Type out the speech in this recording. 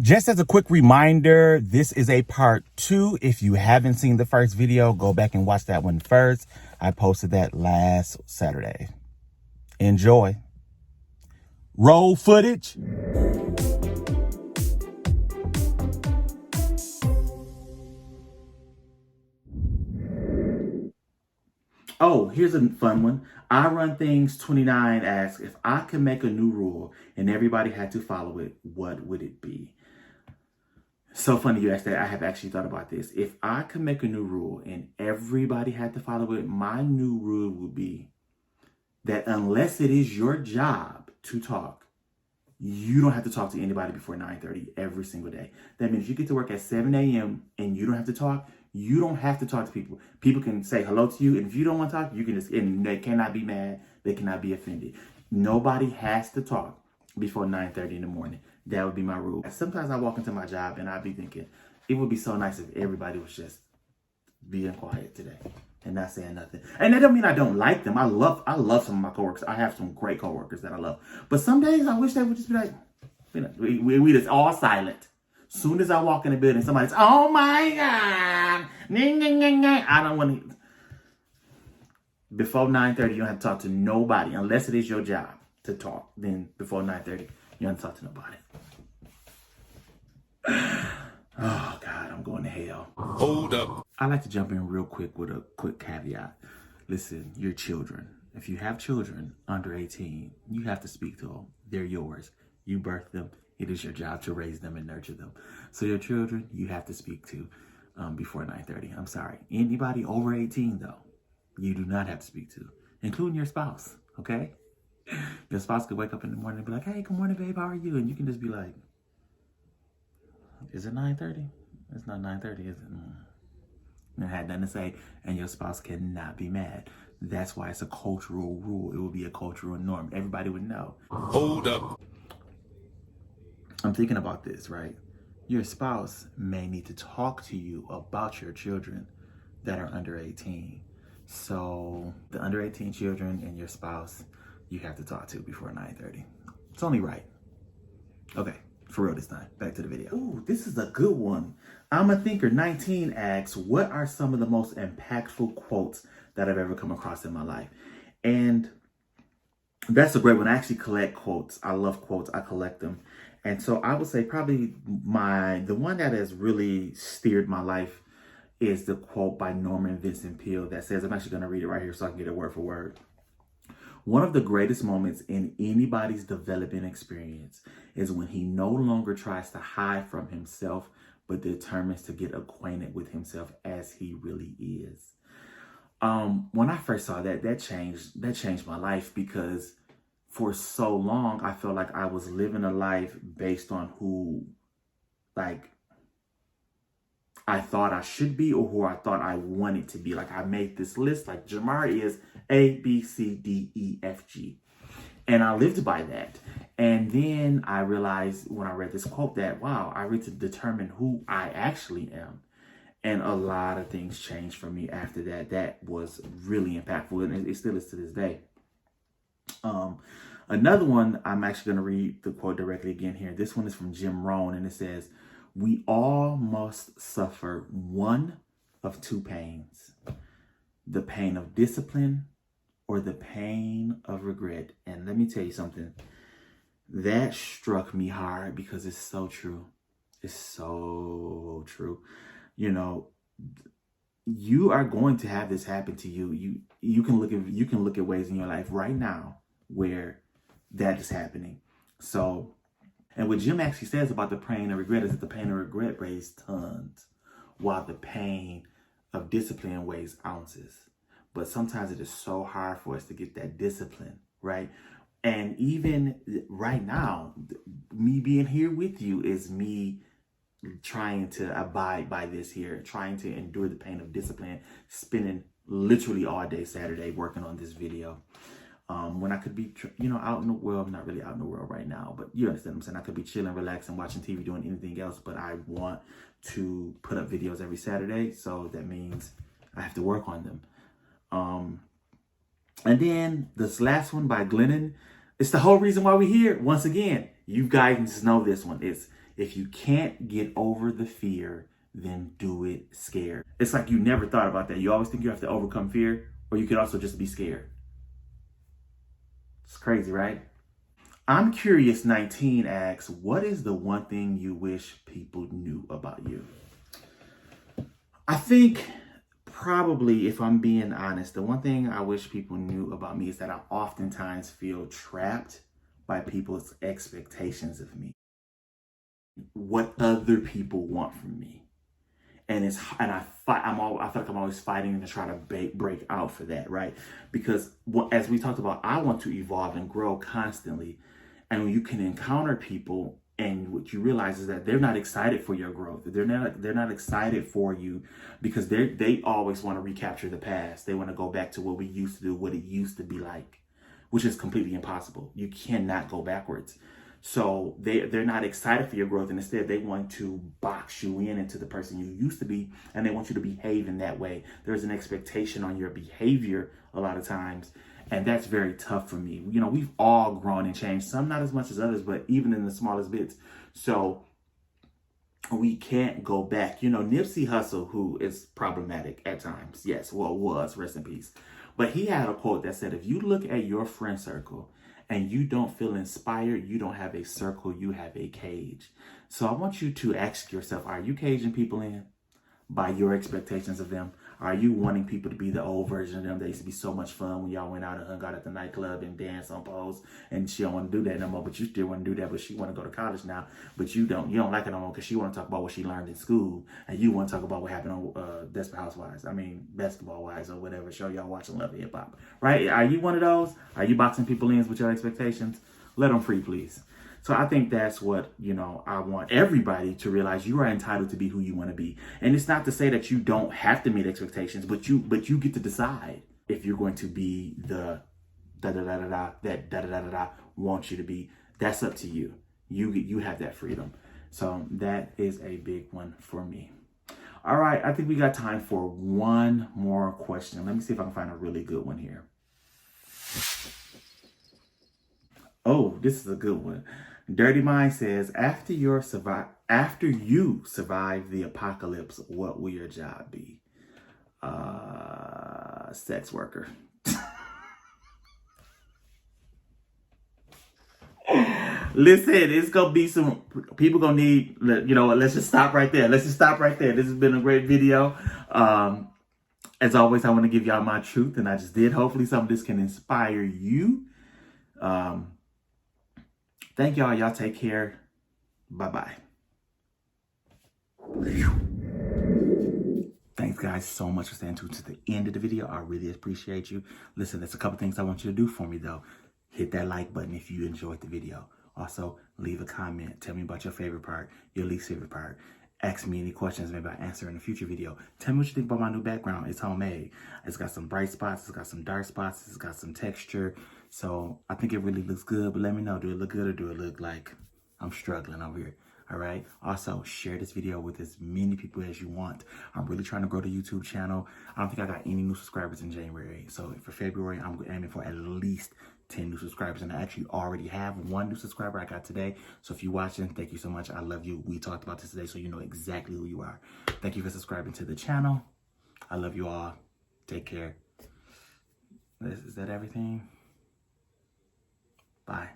Just as a quick reminder, this is a part 2. If you haven't seen the first video, go back and watch that one first. I posted that last Saturday. Enjoy. Roll footage. Oh, here's a fun one. I Run Things 29 asks, if I could make a new rule and everybody had to follow it, what would it be? So funny you asked that. I have actually thought about this. If I could make a new rule and everybody had to follow it, my new rule would be that unless it is your job to talk, you don't have to talk to anybody before 9:30 every single day. That means you get to work at 7 a.m. and you don't have to talk. You don't have to talk to people. People can say hello to you. And if you don't want to talk, you can just, and they cannot be mad. They cannot be offended. Nobody has to talk before 9:30 in the morning. That would be my rule. Sometimes I walk into my job and I'd be thinking, it would be so nice if everybody was just being quiet today and not saying nothing. And that don't mean I don't like them. I love some of my coworkers. I have some great coworkers that I love. But some days I wish they would just be like, you know, we just all silent. Soon as I walk in the building, somebody's, oh my God. I don't want to. Before 9:30, you don't have to talk to nobody unless it is your job to talk. Then before 9:30, you don't have to talk to nobody. Oh God, I'm going to hell. Hold up. I like to jump in real quick with a quick caveat. Listen, your children. If you have children under 18, you have to speak to them. They're yours. You birthed them. It is your job to raise them and nurture them. So your children, you have to speak to before 9:30. I'm sorry. Anybody over 18, though, you do not have to speak to, including your spouse, okay? Your spouse could wake up in the morning and be like, hey, good morning, babe, how are you? And you can just be like, is it 9:30? It's not 9:30, is it? And I had nothing to say, and your spouse cannot be mad. That's why it's a cultural rule. It will be a cultural norm. Everybody would know. Hold up. I'm thinking about this, right? Your spouse may need to talk to you about your children that are under 18. So the under 18 children and your spouse, you have to talk to before 9:30. It's only right. Okay, for real this time. Back to the video. Ooh, this is a good one. I'm a Thinker 19 asks, what are some of the most impactful quotes that I've ever come across in my life? And that's a great one. I actually collect quotes. I love quotes. I collect them. And so I would say probably the one that has really steered my life is the quote by Norman Vincent Peale that says, I'm actually going to read it right here so I can get it word for word. One of the greatest moments in anybody's development experience is when he no longer tries to hide from himself, but determines to get acquainted with himself as he really is. When I first saw that changed my life, because for so long I felt like I was living a life based on who, like, I thought I should be or who I thought I wanted to be. Like, I made this list, like Jamar is A, B, C, D, E, F, G. And I lived by that. And then I realized when I read this quote that, wow, I read to determine who I actually am. And a lot of things changed for me after that. That was really impactful, and it still is to this day. Another one, I'm actually going to read the quote directly again here. This one is from Jim Rohn, and it says, we all must suffer one of two pains, the pain of discipline or the pain of regret. And let me tell you something, that struck me hard because it's so true. It's so true. You know, you are going to have this happen to you. You can look at ways in your life right now where that is happening. So, and what Jim actually says about the pain of regret is that the pain of regret weighs tons, while the pain of discipline weighs ounces. But sometimes it is so hard for us to get that discipline, right? And even right now, me being here with you is me trying to abide by this here, trying to endure the pain of discipline, spending literally all day Saturday working on this video. When I could be, out in the world. I'm not really out in the world right now, but you understand what I'm saying. I could be chilling, relaxing, watching TV, doing anything else, but I want to put up videos every Saturday. So that means I have to work on them. And then this last one by Glennon. It's the whole reason why we're here. Once again, you guys know this one. It's If you can't get over the fear, then do it scared. It's like you never thought about that. You always think you have to overcome fear, or you could also just be scared. It's crazy, right? I'm Curious 19 asks, what is the one thing you wish people knew about you? I think probably, if I'm being honest, the one thing I wish people knew about me is that I oftentimes feel trapped by people's expectations of me, what other people want from me. And I feel like I'm always fighting to try to break out for that, right? Because as we talked about, I want to evolve and grow constantly. And when you can encounter people, and what you realize is that they're not excited for your growth. They're not excited for you because they always want to recapture the past. They want to go back to what we used to do, what it used to be like, which is completely impossible. You cannot go backwards. So they're not excited for your growth, and instead they want to box you into the person you used to be, and they want you to behave in that way. There's an expectation on your behavior a lot of times, and that's very tough for me. You know, we've all grown and changed, some not as much as others, but even in the smallest bits. So we can't go back. You know, Nipsey Hussle, who is problematic at times, yes, well, was, rest in peace. But he had a quote that said, if you look at your friend circle and you don't feel inspired, you don't have a circle, you have a cage. So I want you to ask yourself, are you caging people in by your expectations of them? Are you wanting people to be the old version of them that used to be so much fun when y'all went out and hung out at the nightclub and danced on poles? And she don't want to do that no more, but you still want to do that, but she want to go to college now, but you don't like it no more because she want to talk about what she learned in school, and you want to talk about what happened on Desperate Housewives. I mean, Basketball Wives or whatever show y'all watching, Love Hip Hop, right? Are you one of those? Are you boxing people in with your expectations? Let them free, please. So I think that's what, I want everybody to realize. You are entitled to be who you want to be. And it's not to say that you don't have to meet expectations, but you get to decide if you're going to be the that wants you to be. That's up to you. You have that freedom. So that is a big one for me. All right, I think we got time for one more question. Let me see if I can find a really good one here. Oh, this is a good one. Dirty Mind says, after you survive the apocalypse, what will your job be? Sex worker. Listen, it's gonna be some people gonna need. Let's just stop right there. This has been a great video. As always, I want to give y'all my truth, and I just did. Hopefully, some of this can inspire you. Thank y'all. Y'all take care. Bye-bye. Thanks, guys, so much for staying tuned to the end of the video. I really appreciate you. Listen, there's a couple things I want you to do for me, though. Hit that like button if you enjoyed the video. Also, leave a comment. Tell me about your favorite part, your least favorite part. Ask me any questions, maybe I'll answer in a future video. Tell me what you think about my new background. It's homemade. It's got some bright spots. It's got some dark spots. It's got some texture. So I think it really looks good, but let me know. Do it look good or do it look like I'm struggling over here? All right. Also, share this video with as many people as you want. I'm really trying to grow the YouTube channel. I don't think I got any new subscribers in January. So for February, I'm aiming for at least 10 new subscribers. And I actually already have one new subscriber I got today. So if you're watching, thank you so much. I love you. We talked about this today, so you know exactly who you are. Thank you for subscribing to the channel. I love you all. Take care. Is that everything? Bye.